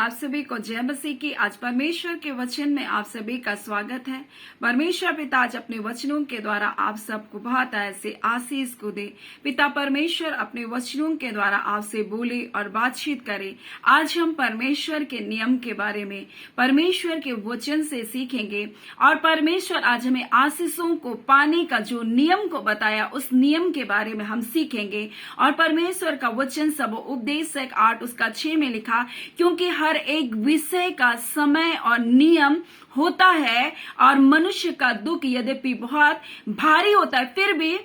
आप सभी को जय मसीह की। आज परमेश्वर के वचन में आप सभी का स्वागत है। परमेश्वर पिता आज अपने वचनों के द्वारा आप सबको बहुत ऐसे आशीष को दे। पिता परमेश्वर अपने वचनों के द्वारा आपसे बोले और बातचीत करे। आज हम परमेश्वर के नियम के बारे में परमेश्वर के वचन से सीखेंगे और परमेश्वर आज हमें आशीषों को पाने का जो नियम को बताया उस नियम के बारे में हम सीखेंगे। और परमेश्वर का वचन सब उपदेशक 8:6 में लिखा, क्योंकि हर एक विषय का समय और नियम होता है और मनुष्य का दुख यद्यपि बहुत भारी होता है, फिर भी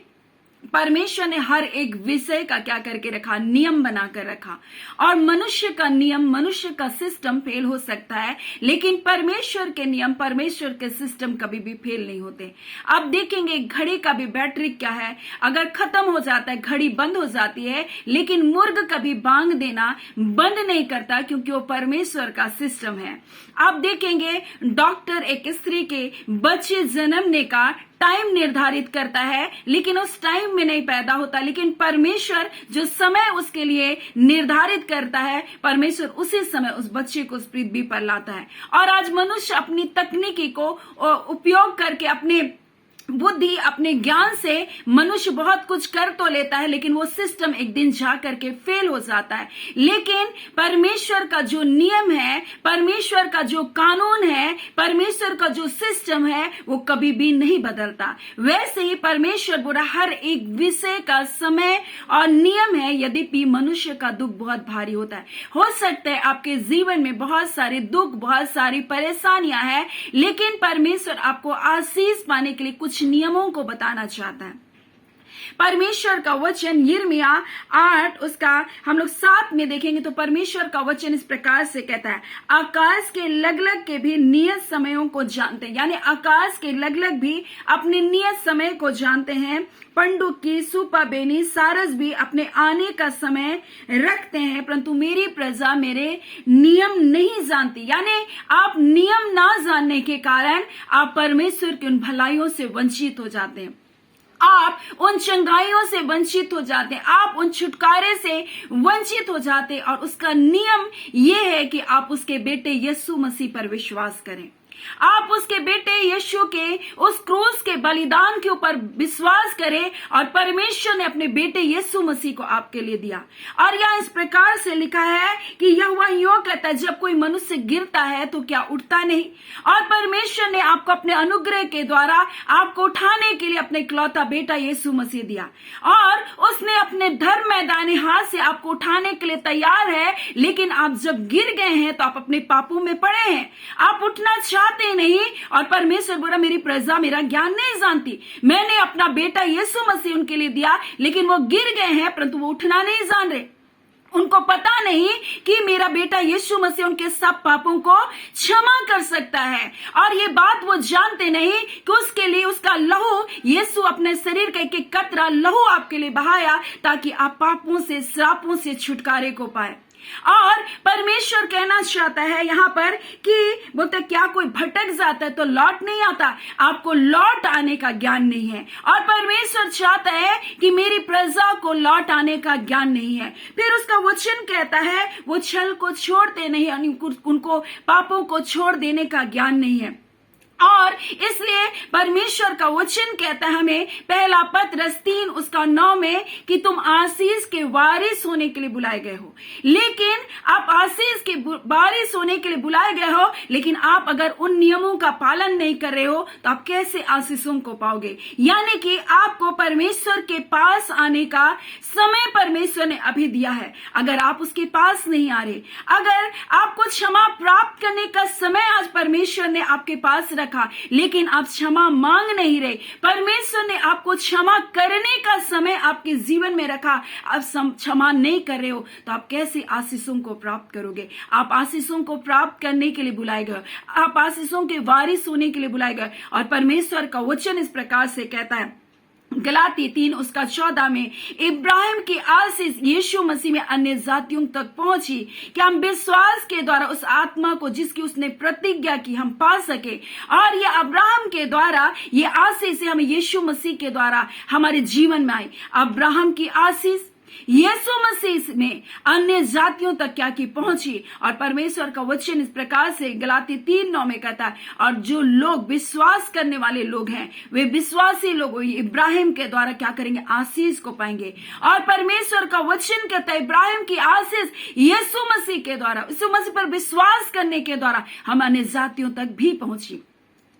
परमेश्वर ने हर एक विषय का क्या करके रखा, नियम बनाकर रखा। और मनुष्य का नियम, मनुष्य का सिस्टम फेल हो सकता है, लेकिन परमेश्वर के नियम, परमेश्वर के सिस्टम कभी भी फेल नहीं होते। अब देखेंगे घड़ी का भी बैटरी क्या है, अगर खत्म हो जाता है घड़ी बंद हो जाती है, लेकिन मुर्ग कभी बांग देना बंद नहीं करता, क्योंकि वो परमेश्वर का सिस्टम है। अब देखेंगे डॉक्टर एक स्त्री के बच्चे जन्मने का टाइम निर्धारित करता है, लेकिन उस टाइम में नहीं पैदा होता, लेकिन परमेश्वर जो समय उसके लिए निर्धारित करता है, परमेश्वर उसी समय उस बच्चे को उस पृथ्वी पर लाता है। और आज मनुष्य अपनी तकनीकी को उपयोग करके, अपने बुद्धि, अपने ज्ञान से मनुष्य बहुत कुछ कर तो लेता है, लेकिन वो सिस्टम एक दिन जा करके फेल हो जाता है। लेकिन परमेश्वर का जो नियम है, परमेश्वर का जो कानून है, परमेश्वर का जो सिस्टम है, वो कभी भी नहीं बदलता। वैसे ही परमेश्वर बोला हर एक विषय का समय और नियम है, यद्यपि मनुष्य का दुख बहुत भारी होता है। हो सकता है आपके जीवन में बहुत सारे दुख, बहुत सारी परेशानियां हैं, लेकिन परमेश्वर आपको आशीष पाने के लिए कुछ नियमों को बताना चाहता है। परमेश्वर का वचन यिर्मयाह 8 उसका हम लोग 7 में देखेंगे तो परमेश्वर का वचन इस प्रकार से कहता है, आकाश के लगलग के भी नियत समयों को जानते हैं, यानी आकाश के लगलग भी अपने नियत समय को जानते हैं। पंडुकी, सुपा, बेनी, सारस भी अपने आने का समय रखते हैं, परंतु मेरी प्रजा मेरे नियम नहीं जानती। यानी आप नियम ना जानने के कारण आप परमेश्वर की उन भलाइयों से वंचित हो जाते हैं, आप उन चंगाइयों से वंचित हो जाते हैं, आप उन छुटकारे से वंचित हो जाते हैं। और उसका नियम यह है कि आप उसके बेटे यीशु मसीह पर विश्वास करें, आप उसके बेटे यीशु के उस क्रूस के बलिदान के ऊपर विश्वास करें। और परमेश्वर ने अपने बेटे यीशु मसीह को आपके लिए दिया। और यहाँ इस प्रकार से लिखा है कि यहोवा यूं कहता है, जब कोई मनुष्य गिरता है तो क्या उठता नहीं। और परमेश्वर ने आपको अपने अनुग्रह के द्वारा आपको उठाने के लिए अपने इकलौता बेटा यीशु मसीह दिया, और उसने अपने धर्म मैदानी हाथ से आपको उठाने के लिए तैयार है। लेकिन आप जब गिर गए हैं तो आप अपने पापों में पड़े हैं, आप उठना चाहते नहीं। और परमेश्वर बोला मेरी प्रजा मेरा ज्ञान नहीं जानती। मैंने अपना बेटा यीशु मसीह उनके लिए दिया, लेकिन वो गिर गए हैं, परंतु वो उठना नहीं जान रहे। उनको पता नहीं कि मेरा बेटा यीशु मसीह उनके सब पापों को क्षमा कर सकता है। और ये बात वो जानते नहीं कि उसके लिए उसका लहू, यीशु अपने शरीर का एक कतरा लहू आपके लिए बहाया, ताकि आप पापों से, श्रापों से छुटकारे को पाए। और परमेश्वर कहना चाहता है यहाँ पर कि बोलते क्या कोई भटक जाता है तो लौट नहीं आता, आपको लौट आने का ज्ञान नहीं है। और परमेश्वर चाहता है कि मेरी प्रजा को लौट आने का ज्ञान नहीं है। फिर उसका वचन कहता है वो छल को छोड़ते नहीं, यानी उनको पापों को छोड़ देने का ज्ञान नहीं है। और इसलिए परमेश्वर का वचन कहता है हमें, पहला पत्रस 3 उसका 9 में, कि तुम आशीष के वारिस होने के लिए बुलाए गए हो। लेकिन आप आशीष के वारिस होने के लिए बुलाए गए हो, लेकिन आप अगर उन नियमों का पालन नहीं कर रहे हो तो आप कैसे आशीषों को पाओगे। यानी कि आपको परमेश्वर के पास आने का समय परमेश्वर ने अभी दिया है। अगर आप उसके पास नहीं आ रहे, अगर आपको क्षमा प्राप्त करने का समय आज परमेश्वर ने आपके पास रखा, लेकिन आप क्षमा मांग नहीं रहे, परमेश्वर ने आपको क्षमा करने का समय आपके जीवन में रखा, आप क्षमा नहीं कर रहे हो, तो आप कैसे आशीषों को प्राप्त करोगे। आप आशीषों को प्राप्त करने के लिए बुलाए गए, आप आशीषों के वारिस होने के लिए बुलाए गए। और परमेश्वर का वचन इस प्रकार से कहता है, गलाती 3 उसका 14 में, इब्राहिम की आशीष यीशु मसीह में अन्य जातियों तक पहुंची कि हम विश्वास के द्वारा उस आत्मा को जिसकी उसने प्रतिज्ञा की हम पा सके। और ये अब्राहम के द्वारा ये आशीष हमें यीशु मसीह के द्वारा हमारे जीवन में आई। अब्राहम की आशीष, यीशु मसीह में अन्य जातियों तक क्या की पहुंची। और परमेश्वर का वचन इस प्रकार से गलाती 3:9 में कहता है, और जो लोग विश्वास करने वाले लोग हैं वे विश्वासी लोग इब्राहिम के द्वारा क्या करेंगे, आशीष को पाएंगे। और परमेश्वर का वचन कहता है इब्राहिम की आशीष यीशु मसीह के द्वारा, यीशु मसीह पर विश्वास करने के द्वारा हम अन्य जातियों तक भी पहुंची।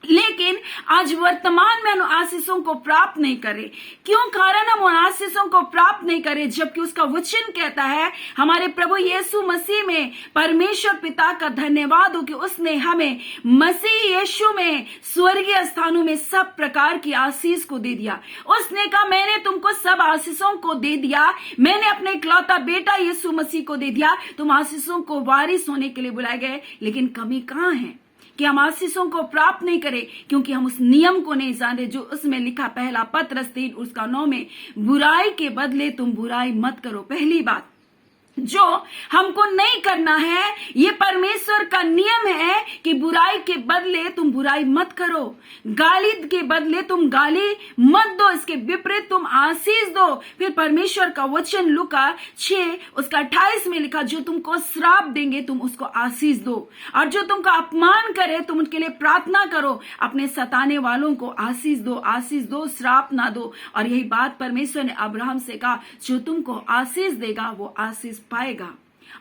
लेकिन आज वर्तमान में हम आशीषों को प्राप्त नहीं करें। क्यों कारण हम उन आशीषों को प्राप्त नहीं करें, जबकि उसका वचन कहता है हमारे प्रभु यीशु मसीह में परमेश्वर पिता का धन्यवाद हो कि उसने हमें मसीह यीशु में स्वर्गीय स्थानों में सब प्रकार की आशीष को दे दिया। उसने कहा मैंने तुमको सब आशीषों को दे दिया, मैंने अपने इकलौता बेटा यीशु मसीह को दे दिया, तुम आशीषों को वारिस होने के लिए बुलाए गए। लेकिन कमी कहाँ है कि हम आशीषों को प्राप्त नहीं करें, क्योंकि हम उस नियम को नहीं जानते जो उसमें लिखा पहला पत्रस 3 उसका 9 में, बुराई के बदले तुम बुराई मत करो। पहली बात जो हमको नहीं करना है, ये परमेश्वर का नियम है कि बुराई के बदले तुम बुराई मत करो, गाली के बदले तुम गाली मत दो, इसके विपरीत तुम आशीष दो। फिर परमेश्वर का वचन लूका 6 उसका 28 में लिखा, जो तुमको श्राप देंगे तुम उसको आशीष दो, और जो तुमको अपमान करे तुम उनके लिए प्रार्थना करो। अपने सताने वालों को आशीष दो, श्राप ना दो। और यही बात परमेश्वर ने अब्राहम से कहा, जो तुमको आशीष देगा वो आशीष पाएगा,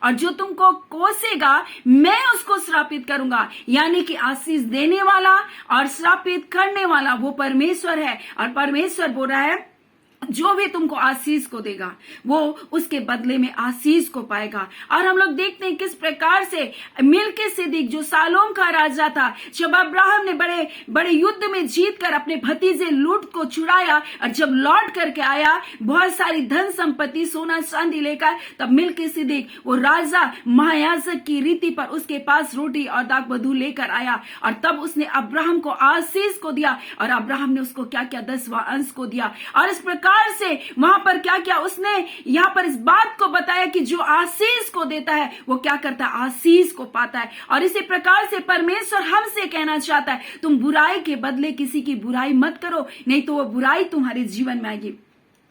और जो तुमको कोसेगा मैं उसको श्रापित करूंगा। यानी कि आशीष देने वाला और श्रापित करने वाला वो परमेश्वर है। और परमेश्वर बोल रहा है जो भी तुमको आशीष को देगा वो उसके बदले में आशीष को पाएगा। और हम लोग देखते हैं किस प्रकार से मिल्किसेदेक जो सालोम का राजा था, जब अब्राहम ने बड़े बड़े युद्ध में जीत कर अपने भतीजे लूट को छुड़ाया, और जब लौट करके आया बहुत सारी धन संपत्ति सोना चांदी लेकर, तब मिल्किसेदेक वो राजा महायाजक की रीति पर उसके पास रोटी और दाख मधु लेकर आया, और तब उसने अब्राहम को आशीष को दिया, और अब्राहम ने उसको क्या किया, 10वां अंश को दिया। और इस प्रकार से वहां पर क्या किया, उसने यहां पर इस बात को बताया कि जो आशीष को देता है वो क्या करता है, आशीष को पाता है। और इसी प्रकार से परमेश्वर हमसे कहना चाहता है, तुम बुराई के बदले किसी की बुराई मत करो, नहीं तो वो बुराई तुम्हारे जीवन में आएगी।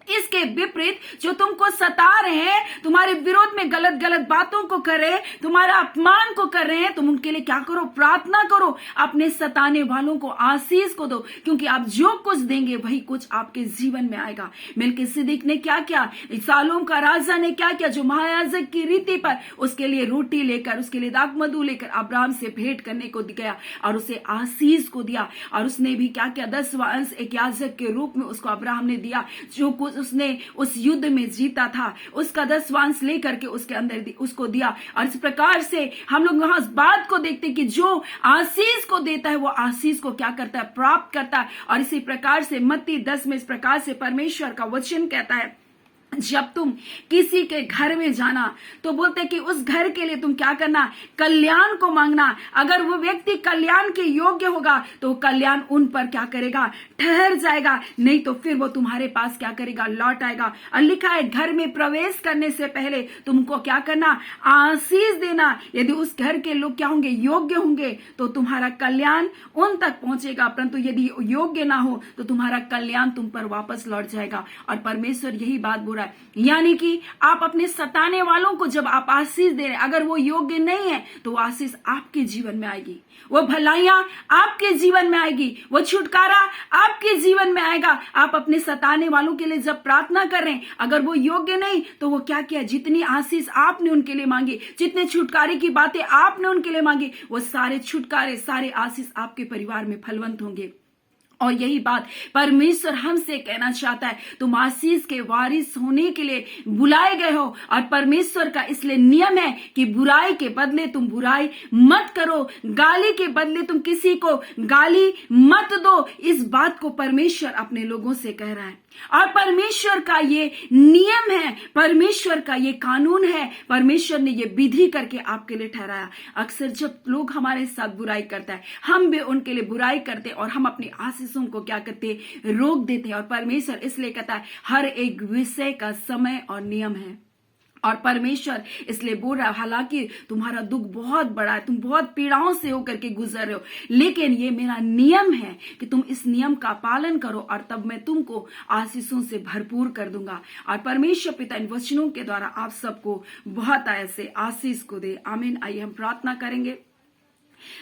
इसके विपरीत जो तुमको सता रहे हैं, तुम्हारे विरोध में गलत गलत बातों को कर रहे हैं, तुम्हारा अपमान को कर रहे हैं, तुम उनके लिए क्या करो, प्रार्थना करो, अपने सताने वालों को आशीष को दो, क्योंकि आप जो कुछ देंगे वही कुछ आपके जीवन में आएगा। मिल्किसेदेक ने क्या किया, सालोम का राजा ने क्या किया, जो महायाजक की रीति पर उसके लिए रोटी लेकर, उसके लिए दाख मधु लेकर अब्राहम से भेंट करने को गया और उसे आशीष को दिया। और उसने भी क्या किया, 10वां अंश एक याजक के रूप में उसको अब्राहम ने दिया। जो कुछ उसने उस युद्ध में जीता था उसका 10वां अंश लेकर के उसके अंदर उसको दिया। और इस प्रकार से हम लोग वहां इस बात को देखते हैं कि जो आशीष को देता है वो आशीष को क्या करता है, प्राप्त करता है। और इसी प्रकार से मत्ती 10 में इस प्रकार से परमेश्वर का वचन कहता है, जब तुम किसी के घर में जाना तो बोलते कि उस घर के लिए तुम क्या करना, कल्याण को मांगना। अगर वो व्यक्ति कल्याण के योग्य होगा तो कल्याण उन पर क्या करेगा, ठहर जाएगा, नहीं तो फिर वो तुम्हारे पास क्या करेगा, लौट आएगा। और लिखा है घर में प्रवेश करने से पहले तुमको क्या करना, आशीष देना। यदि उस घर के लोग क्या होंगे, योग्य होंगे, तो तुम्हारा कल्याण उन तक पहुंचेगा, परंतु यदि योग्य ना हो तो तुम्हारा कल्याण तुम पर वापस लौट जाएगा। और परमेश्वर यही बात बोल रहा है, यानी कि आप अपने सताने वालों को जब आप आशीष दे रहे, अगर वो योग्य नहीं है तो वो आशीष आपके जीवन में आएगी, वो भलाइयां आपके जीवन में आएगी, वो छुटकारा आपके जीवन में आएगा। आप अपने सताने वालों के लिए जब प्रार्थना कर रहे हैं, अगर वो योग्य नहीं तो वो क्या किया, जितनी आशीष आपने उनके लिए मांगी, जितने छुटकारे की बातें आपने उनके लिए मांगी, वो सारे छुटकारे, सारे आशीष आपके परिवार में फलवंत होंगे। और यही बात परमेश्वर हमसे कहना चाहता है, तुम आशीष के वारिस होने के लिए बुलाए गए हो। और परमेश्वर का इसलिए नियम है कि बुराई के बदले तुम बुराई मत करो, गाली के बदले तुम किसी को गाली मत दो। इस बात को परमेश्वर अपने लोगों से कह रहा है। और परमेश्वर का ये नियम है, परमेश्वर का ये कानून है, परमेश्वर ने ये विधि करके आपके लिए ठहराया। अक्सर जब लोग हमारे साथ बुराई करता है, हम भी उनके लिए बुराई करते और हम अपनी आशीषों को क्या करते, रोक देते हैं। और परमेश्वर इसलिए कहता है हर एक विषय का समय और नियम है। और परमेश्वर इसलिए बोल रहा है, हालांकि तुम्हारा दुख बहुत बड़ा है, तुम बहुत पीड़ाओं से होकर के गुजर रहे हो, लेकिन ये मेरा नियम है कि तुम इस नियम का पालन करो और तब मैं तुमको आशीषों से भरपूर कर दूंगा। और परमेश्वर पिता इन वचनों के द्वारा आप सबको बहुत ऐसे आशीष को दे। आमीन। आइए हम प्रार्थना करेंगे।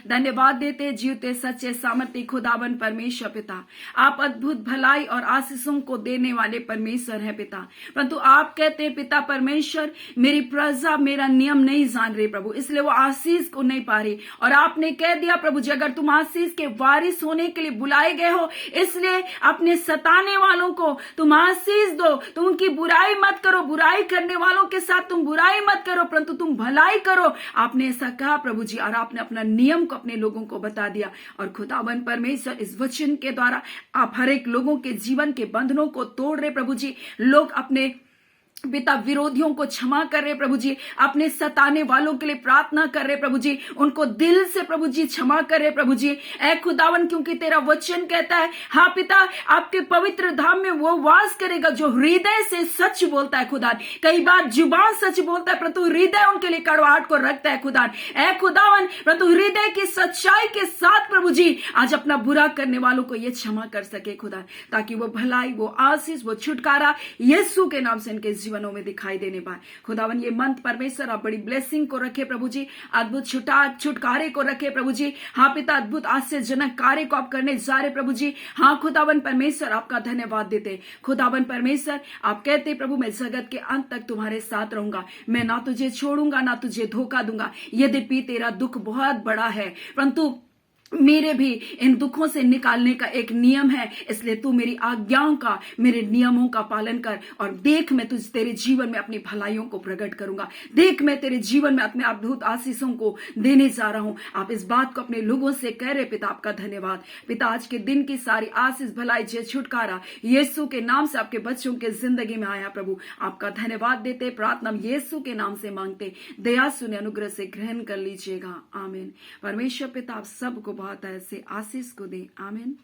धन्यवाद देते जीवते सच्चे सामर्थ्य खुदावन परमेश्वर पिता, आप अद्भुत भलाई और आशीषों को देने वाले परमेश्वर हैं पिता। परंतु आप कहते हैं पिता परमेश्वर, मेरी प्रजा मेरा नियम नहीं जान रही प्रभु, इसलिए वो आशीष को नहीं पा रही। और आपने कह दिया प्रभु जी, अगर तुम आशीष के वारिस होने के लिए बुलाए गए हो, इसलिए अपने सताने वालों को तुम आशीष दो। तुम उनकी बुराई मत करो, बुराई करने वालों के साथ तुम बुराई मत करो, परंतु तुम भलाई करो। आपने ऐसा कहा प्रभु जी, और आपने अपना नियम को अपने लोगों को बता दिया। और खुदावन परमेश्वर इस वचन के द्वारा आप हर एक लोगों के जीवन के बंधनों को तोड़ रहे प्रभु जी। लोग अपने पिता विरोधियों को क्षमा कर रहे प्रभु जी, अपने सताने वालों के लिए प्रार्थना कर रहे प्रभु जी, उनको दिल से प्रभु जी क्षमा कर रहे प्रभु जी। ऐ खुदावन, क्योंकि तेरा वचन कहता है, हाँ पिता, आपके पवित्र धाम में वो वास करेगा जो हृदय से सच बोलता है खुदा। कई बार जुबान सच बोलता है, परंतु हृदय उनके लिए कड़वाहट को रखता है खुदा। ऐ खुदावन, परंतु हृदय की सच्चाई के साथ प्रभु जी आज अपना बुरा करने वालों को ये क्षमा कर सके खुदा, ताकि वो भलाई, वो आशीष, वो छुटकारा यीशु के नाम से इनके जीवनों में दिखाई देने पाए। खुदावन ये मंथ परमेश्वर आप बड़ी ब्लेसिंग को रखे प्रभु जी, अद्भुत छुटकारे को रखे प्रभु जी। हाँ पिता, अद्भुत आश्चर्यजनक कार्य को आप करने जा रहे प्रभु जी। हाँ खुदावन परमेश्वर, आपका धन्यवाद देते। खुदावन परमेश्वर, आप कहते प्रभु, मैं जगत के अंत तक तुम्हारे साथ रहूंगा, मैं ना तुझे छोड़ूंगा ना तुझे धोखा दूंगा। यद्यपि तेरा दुख बहुत बड़ा है, परंतु मेरे भी इन दुखों से निकालने का एक नियम है, इसलिए तू मेरी आज्ञाओं का, मेरे नियमों का पालन कर। और देख, मैं तुझ तेरे जीवन में अपनी भलाइयों को प्रकट करूंगा। देख, मैं तेरे जीवन में अपने अद्भुत आशीषों को देने जा रहा हूं। आप इस बात को अपने लोगों से कह रहे पिता, आपका धन्यवाद पिता। आज के दिन की सारी आशीष, भलाई, जय, छुटकारा यीशु के नाम से आपके बच्चों के जिंदगी में आया प्रभु। आपका धन्यवाद देते, प्रार्थना यीशु के नाम से मांगते, दया सुने, अनुग्रह से ग्रहण कर लीजिएगा। आमीन। परमेश्वर पिता आप सबको बहुत ऐसे आशीष को दे। आमीन।